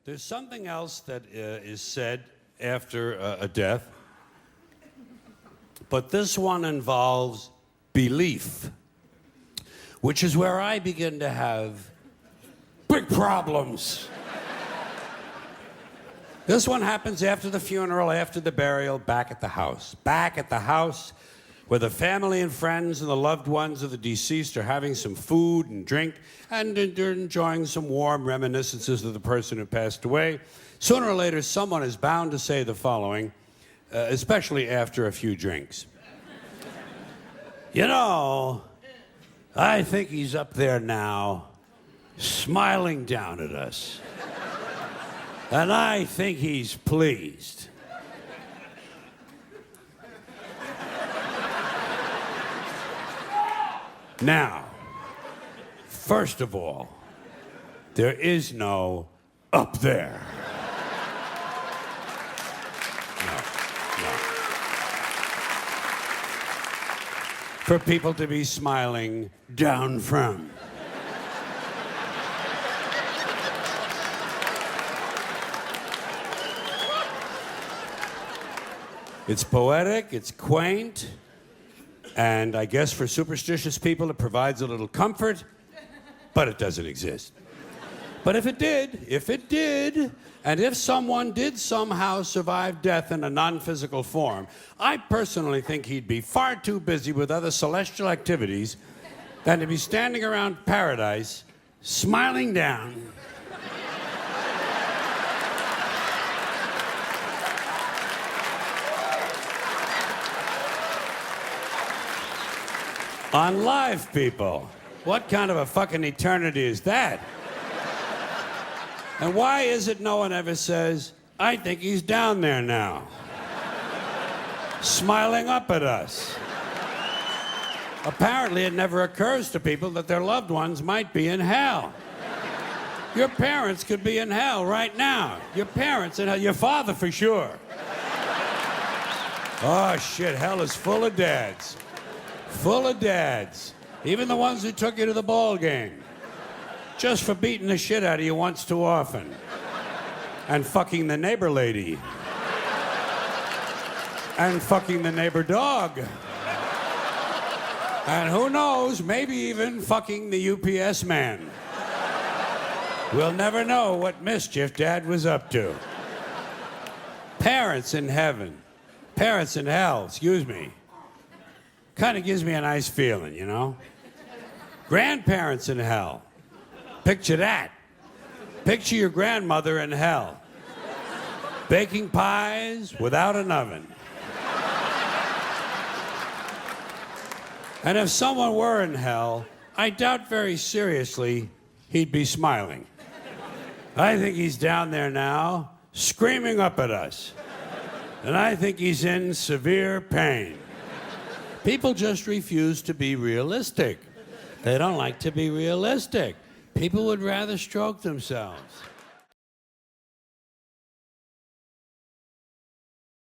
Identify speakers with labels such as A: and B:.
A: There's something else that is said after a death, but this one involves belief, which is where I begin to have big problems. This one happens after the funeral, after the burial, back at the house. Back at the house where the family and friends and the loved ones of the deceased are having some food and drink and they're enjoying some warm reminiscences of the person who passed away. Sooner or later, someone is bound to say the following, especially after a few drinks. You know, I think he's up there now, smiling down at us. And I think he's pleased. Now, first of all, there is no up there. No. For people to be smiling down from. It's poetic, it's quaint, and I guess for superstitious people it provides a little comfort, but it doesn't exist. But if it did, and if someone did somehow survive death in a non-physical form, I personally think he'd be far too busy with other celestial activities than to be standing around paradise, smiling down. On live people. What kind of a fucking eternity is that? And why is it no one ever says, I think he's down there now, smiling up at us? Apparently it never occurs to people that their loved ones might be in hell. Your parents could be in hell right now. Your parents in hell, your father for sure. Oh shit, hell is full of dads. Full of dads, even the ones who took you to the ball game, just for beating the shit out of you once too often, and fucking the neighbor lady, and fucking the neighbor dog, and who knows, maybe even fucking the UPS man. We'll never know what mischief Dad was up to. Parents in heaven, parents in hell, excuse me. Kind of gives me a nice feeling, you know? Grandparents in hell. Picture that. Picture your grandmother in hell. Baking pies without an oven. And if someone were in hell, I doubt very seriously he'd be smiling. I think he's down there now, screaming up at us. And I think he's in severe pain. People just refuse to be realistic. They don't like to be realistic. People would rather stroke themselves.